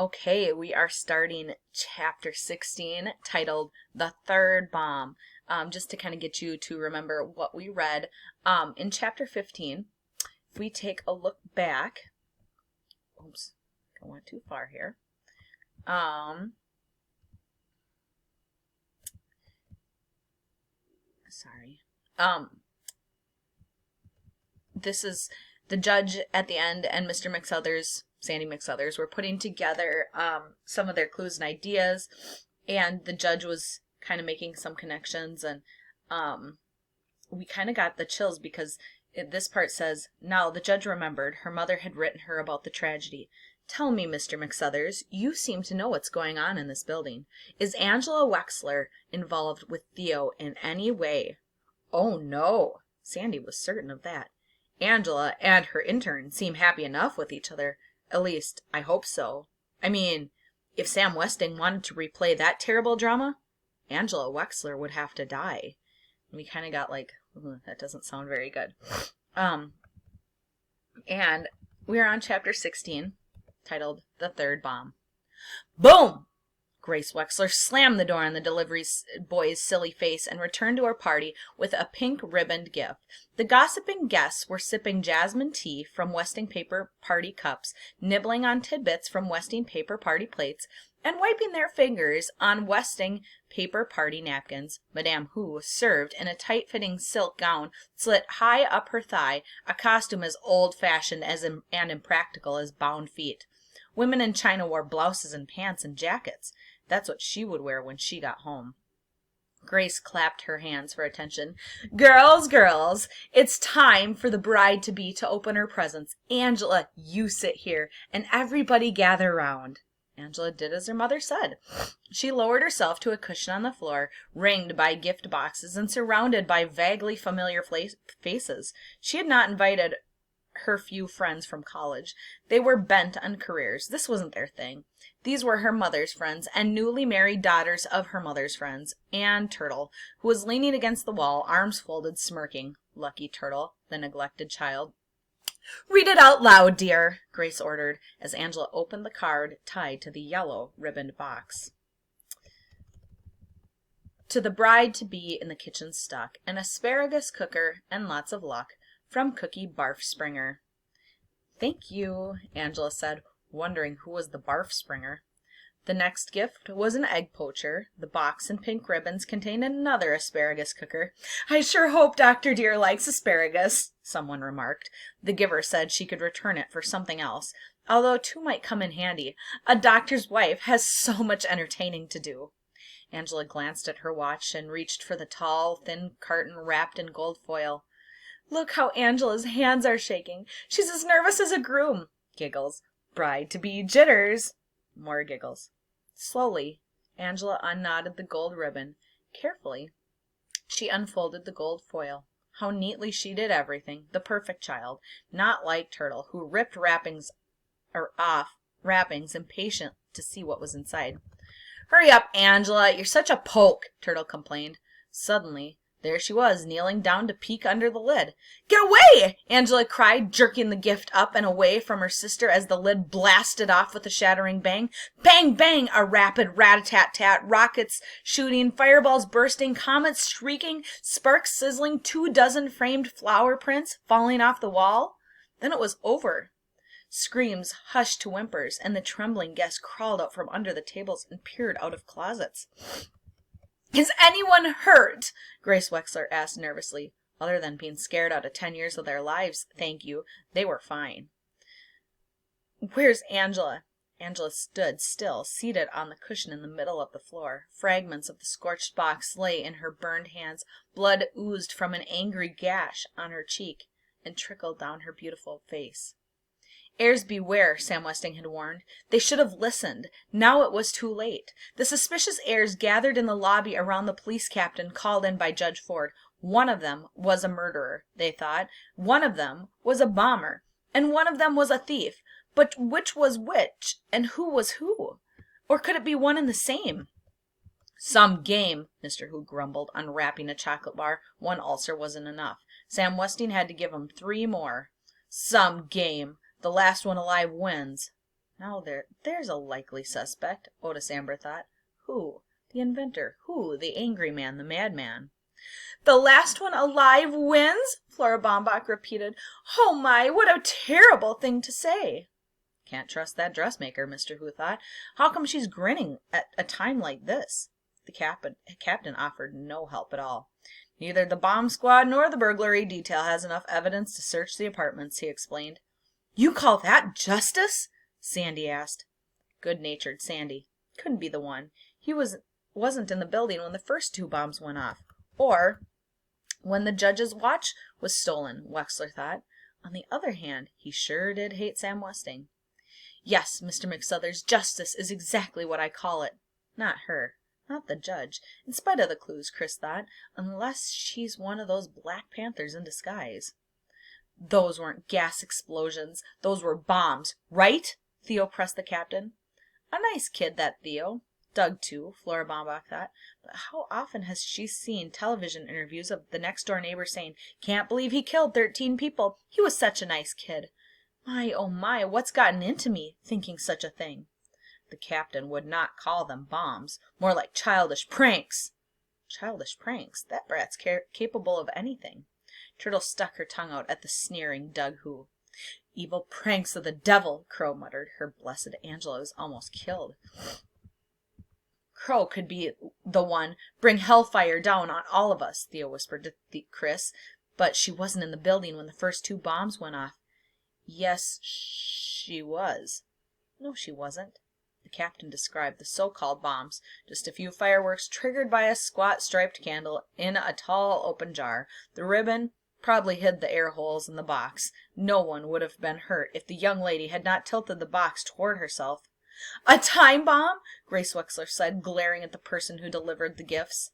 Okay, we are starting chapter 16 titled The Third Bomb. Just to kind of get you to remember what we read in chapter 15. If we take a look back, oops, I went too far here. Sorry. This is the judge at the end and Mr. Sandy McSuthers, were putting together some of their clues and ideas, and the judge was kind of making some connections, and we kind of got the chills because this part says, now the judge remembered her mother had written her about the tragedy. Tell me, Mr. McSuthers, you seem to know what's going on in this building. Is Angela Wexler involved with Theo in any way? Oh, no. Sandy was certain of that. Angela and her intern seem happy enough with each other. At least, I hope so. I mean, if Sam Westing wanted to replay that terrible drama, Angela Wexler would have to die. And we kind of got like, that doesn't sound very good. And we're on chapter 16, titled The Third Bomb. Boom! Grace Wexler slammed the door on the delivery boy's silly face and returned to her party with a pink ribboned gift. The gossiping guests were sipping jasmine tea from Westing paper party cups, nibbling on tidbits from Westing paper party plates, and wiping their fingers on Westing paper party napkins. Madame Hu served in a tight-fitting silk gown slit high up her thigh, a costume as old-fashioned and impractical as bound feet. Women in China wore blouses and pants and jackets. That's what she would wear when she got home. Grace clapped her hands for attention. Girls, girls, it's time for the bride-to-be to open her presents. Angela, you sit here, and everybody gather round. Angela did as her mother said. She lowered herself to a cushion on the floor, ringed by gift boxes and surrounded by vaguely familiar faces. She had not invited her few friends from college. They were bent on careers. This wasn't their thing. These were her mother's friends and newly married daughters of her mother's friends. Anne Turtle, who was leaning against the wall, arms folded, smirking. Lucky Turtle, the neglected child. Read it out loud, dear, Grace ordered, as Angela opened the card tied to the yellow ribboned box. To the bride-to-be in the kitchen stuck, an asparagus cooker and lots of luck, from Cookie Barf Springer. Thank you, Angela said, wondering who was the Barf Springer. The next gift was an egg poacher. The box and pink ribbons contained another asparagus cooker. I sure hope Dr. Dear likes asparagus, someone remarked. The giver said she could return it for something else, although two might come in handy. A doctor's wife has so much entertaining to do. Angela glanced at her watch and reached for the tall, thin carton wrapped in gold foil. Look how Angela's hands are shaking. She's as nervous as a groom. Giggles. Bride-to-be jitters. More giggles. Slowly, Angela unknotted the gold ribbon. Carefully, she unfolded the gold foil. How neatly she did everything. The perfect child. Not like Turtle, who ripped wrappings impatient to see what was inside. Hurry up, Angela. You're such a poke, Turtle complained. Suddenly, there she was, kneeling down to peek under the lid. Get away! Angela cried, jerking the gift up and away from her sister as the lid blasted off with a shattering bang. Bang, bang! A rapid rat-a-tat-tat, rockets shooting, fireballs bursting, comets shrieking, sparks sizzling, 24 framed flower prints falling off the wall. Then it was over. Screams hushed to whimpers, and the trembling guests crawled out from under the tables and peered out of closets. Is anyone hurt? Grace Wexler asked nervously. Other than being scared out of 10 years of their lives, thank you, they were fine. Where's Angela? Angela stood still, seated on the cushion in the middle of the floor. Fragments of the scorched box lay in her burned hands. Blood oozed from an angry gash on her cheek and trickled down her beautiful face. Heirs beware, Sam Westing had warned. They should have listened. Now it was too late. The suspicious heirs gathered in the lobby around the police captain called in by Judge Ford. One of them was a murderer, they thought. One of them was a bomber. And one of them was a thief. But which was which? And who was who? Or could it be one and the same? Some game, Mr. Hu grumbled, unwrapping a chocolate bar. One ulcer wasn't enough. Sam Westing had to give him 3 more. Some game. The last one alive wins. Now there's a likely suspect, Otis Amber thought. Who? The inventor. Who? The angry man, the madman. The last one alive wins? Flora Baumbach repeated. Oh my, what a terrible thing to say. Can't trust that dressmaker, Mr. Hu thought. How come she's grinning at a time like this? The captain offered no help at all. Neither the bomb squad nor the burglary detail has enough evidence to search the apartments, he explained. You call that justice? Sandy asked. Good-natured Sandy. Couldn't be the one. He wasn't in the building when the first 2 bombs went off. Or when the judge's watch was stolen, Wexler thought. On the other hand, he sure did hate Sam Westing. Yes, Mr. McSuthers, justice is exactly what I call it. Not her. Not the judge. In spite of the clues, Chris thought. Unless she's one of those Black Panthers in disguise. Those weren't gas explosions. Those were bombs. Right? Theo pressed the captain. A nice kid, that Theo. Doug, too, Flora Baumbach thought. But how often has she seen television interviews of the next-door neighbor saying, Can't believe he killed 13 people. He was such a nice kid. My, oh my, what's gotten into me, thinking such a thing? The captain would not call them bombs. More like childish pranks. Childish pranks? That brat's capable of anything. Turtle stuck her tongue out at the sneering Doug Hu. Evil pranks of the devil, Crow muttered. Her blessed Angela was almost killed. Crow could be the one. Bring hellfire down on all of us, Theo whispered to Chris. But she wasn't in the building when the first 2 bombs went off. Yes, she was. No, she wasn't. The captain described the so-called bombs. Just a few fireworks triggered by a squat striped candle in a tall open jar. The ribbon probably hid the air holes in the box. No one would have been hurt if the young lady had not tilted the box toward herself. A time bomb? Grace Wexler said, glaring at the person who delivered the gifts.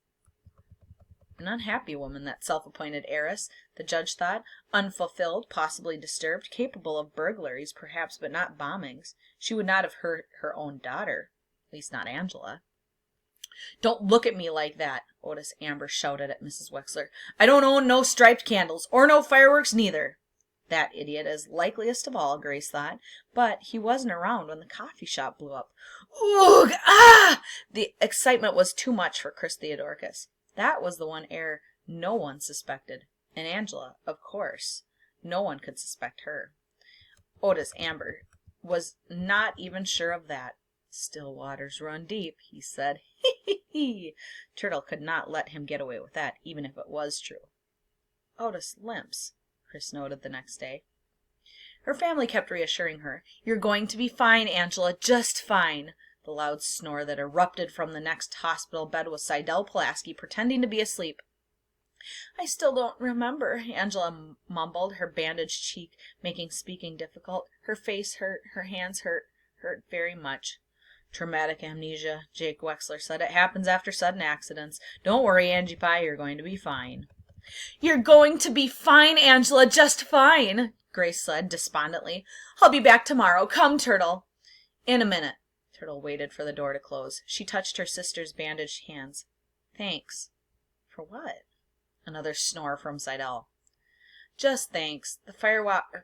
An unhappy woman, that self-appointed heiress, the judge thought. Unfulfilled, possibly disturbed, capable of burglaries, perhaps, but not bombings. She would not have hurt her own daughter. At least not Angela. Don't look at me like that, Otis Amber shouted at Mrs. Wexler. I don't own no striped candles, or no fireworks neither. That idiot is likeliest of all, Grace thought, but he wasn't around when the coffee shop blew up. Oog! Ah! The excitement was too much for Chris Theodoricus. That was the one heir no one suspected. And Angela, of course. No one could suspect her. Otis Amber was not even sure of that. Still waters run deep, he said. He. Turtle could not let him get away with that, even if it was true. Otis limps, Chris noted the next day. Her family kept reassuring her. You're going to be fine, Angela, just fine. The loud snore that erupted from the next hospital bed was Seidel Pulaski pretending to be asleep. I still don't remember, Angela mumbled, her bandaged cheek making speaking difficult. Her face hurt, her hands hurt very much. Traumatic amnesia, Jake Wexler said. It happens after sudden accidents. Don't worry, Angie Pie, you're going to be fine. You're going to be fine, Angela, just fine, Grace said despondently. I'll be back tomorrow. Come, Turtle. In a minute. Turtle waited for the door to close. She touched her sister's bandaged hands. Thanks. For what? Another snore from Seidel. Just thanks. The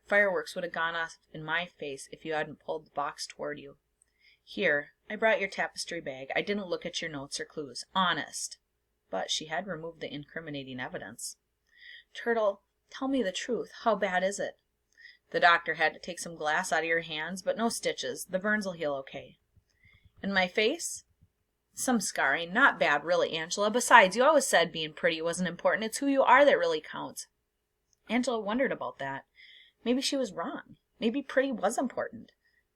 fireworks would have gone off in my face if you hadn't pulled the box toward you. Here, I brought your tapestry bag. I didn't look at your notes or clues. Honest. But she had removed the incriminating evidence. Turtle, tell me the truth. How bad is it? The doctor had to take some glass out of your hands, but no stitches. The burns will heal okay. And my face? Some scarring. Not bad, really, Angela. Besides, you always said being pretty wasn't important. It's who you are that really counts. Angela wondered about that. Maybe she was wrong. Maybe pretty was important.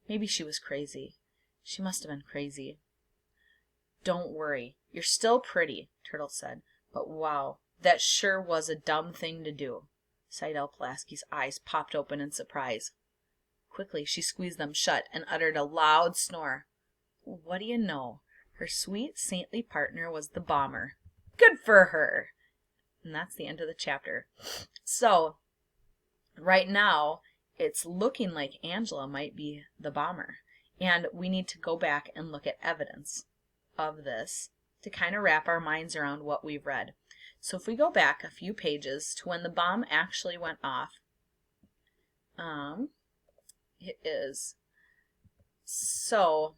Maybe she was crazy. She must have been crazy. Don't worry. You're still pretty, Turtle said. But wow, that sure was a dumb thing to do. Seidel Pulaski's eyes popped open in surprise. Quickly, she squeezed them shut and uttered a loud snore. What do you know? Her sweet, saintly partner was the bomber. Good for her! And that's the end of the chapter. So, right now, it's looking like Angela might be the bomber. And we need to go back and look at evidence of this to kind of wrap our minds around what we've read. So if we go back a few pages to when the bomb actually went off, it is So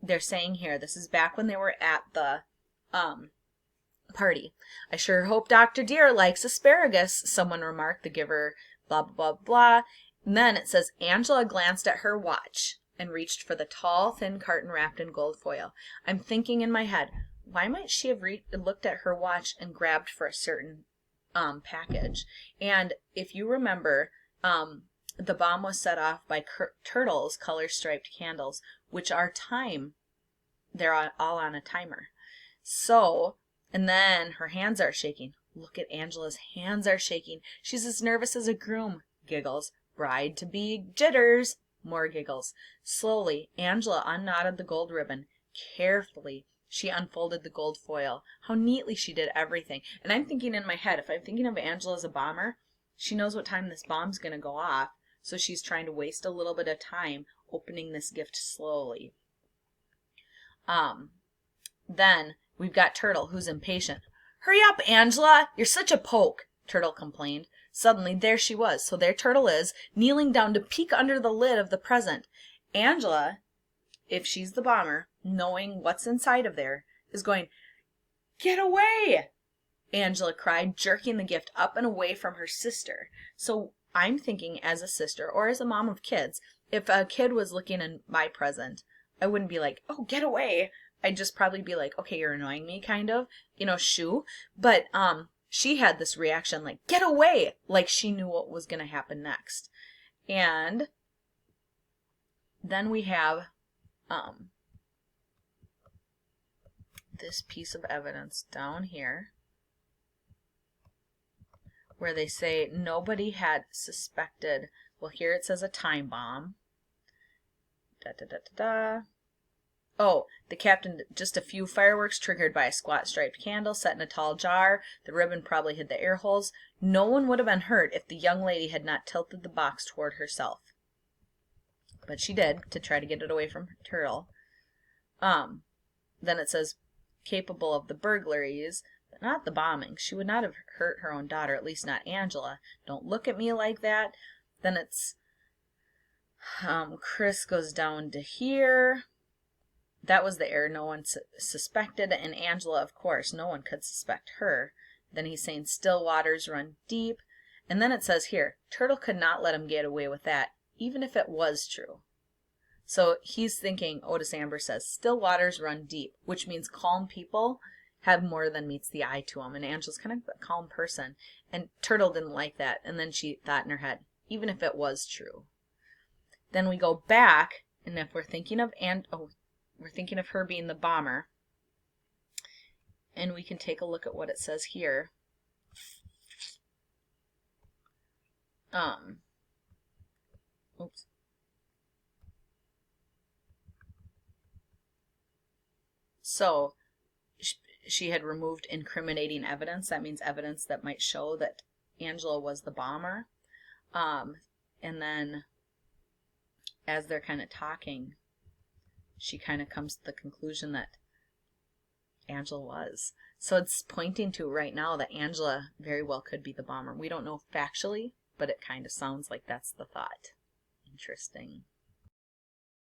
they're saying here, this is back when they were at the party. I sure hope Dr. Deer likes asparagus, someone remarked, the giver, blah, blah, blah, blah. And then it says, Angela glanced at her watch and reached for the tall, thin carton wrapped in gold foil. I'm thinking in my head, why might she have looked at her watch and grabbed for a certain package? And if you remember, the bomb was set off by Turtle's color-striped candles, which are they're all on a timer. So, and then her hands are shaking. Look at Angela's hands are shaking. She's as nervous as a groom. Giggles. Bride-to-be jitters. More giggles. Slowly, Angela unknotted the gold ribbon. Carefully, she unfolded the gold foil. How neatly she did everything. And I'm thinking in my head, if I'm thinking of Angela as a bomber, she knows what time this bomb's going to go off, so she's trying to waste a little bit of time opening this gift slowly. Then we've got Turtle, who's impatient. Hurry up, Angela! You're such a poke, Turtle complained. Suddenly, there she was. So there Turtle is, kneeling down to peek under the lid of the present. Angela, if she's the bomber, knowing what's inside of there, is going, get away! Angela cried, jerking the gift up and away from her sister. So I'm thinking, as a sister, or as a mom of kids, if a kid was looking in my present, I wouldn't be like, oh, get away. I'd just probably be like, okay, you're annoying me, kind of, shoo. But she had this reaction like, get away, like she knew what was going to happen next. And then we have this piece of evidence down here where they say nobody had suspected. Well, here it says a time bomb. Da, da, da, da, da. Oh, the captain, just a few fireworks triggered by a squat striped candle set in a tall jar. The ribbon probably hid the air holes. No one would have been hurt if the young lady had not tilted the box toward herself. But she did, to try to get it away from Turtle. Then it says, capable of the burglaries, but not the bombing. She would not have hurt her own daughter, at least not Angela. Don't look at me like that. Then it's, Chris goes down to here. That was the error no one suspected, and Angela, of course, no one could suspect her. Then he's saying, still waters run deep. And then it says here, Turtle could not let him get away with that, even if it was true. So he's thinking, Otis Amber says, still waters run deep, which means calm people have more than meets the eye to them. And Angela's kind of a calm person. And Turtle didn't like that. And then she thought in her head, even if it was true. Then we go back, and if we're thinking of we're thinking of her being the bomber. And we can take a look at what it says here. Oops. So, she had removed incriminating evidence. That means evidence that might show that Angela was the bomber. And then, as they're kind of talking, she kind of comes to the conclusion that Angela was. So it's pointing to right now that Angela very well could be the bomber. We don't know factually, but it kind of sounds like that's the thought. Interesting.